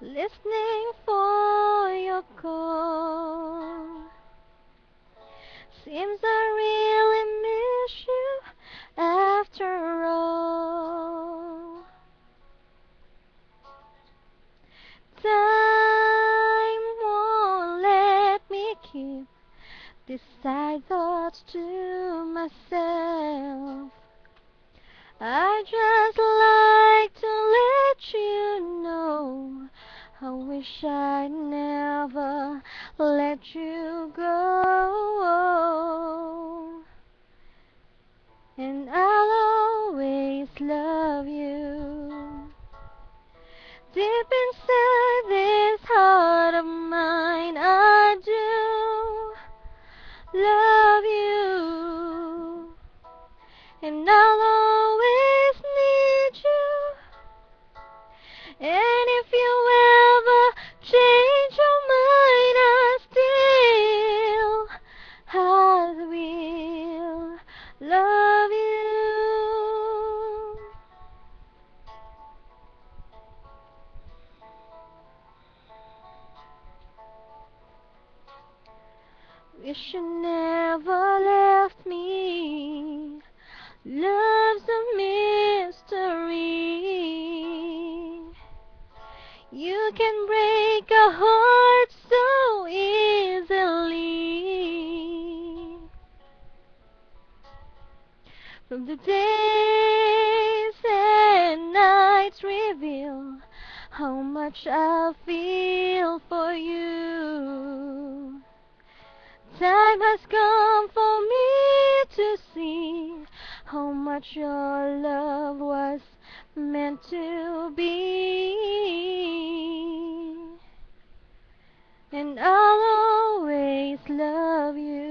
listening for your call. Seems I really miss you after all. Time won't let me keep these sad thoughts to myself. I just like to let you know I wish I'd never let you go. And I'll always love you. Deep inside this heart of mine, I do love you. And I'll always need you. And if you ever change your mind, I will love you. Wish you never left me. Love's a mystery. You can break a heart so easily. From the days and nights reveal how much I feel for you. Time has come for me to see how much your love was meant to be. And I'll always love you.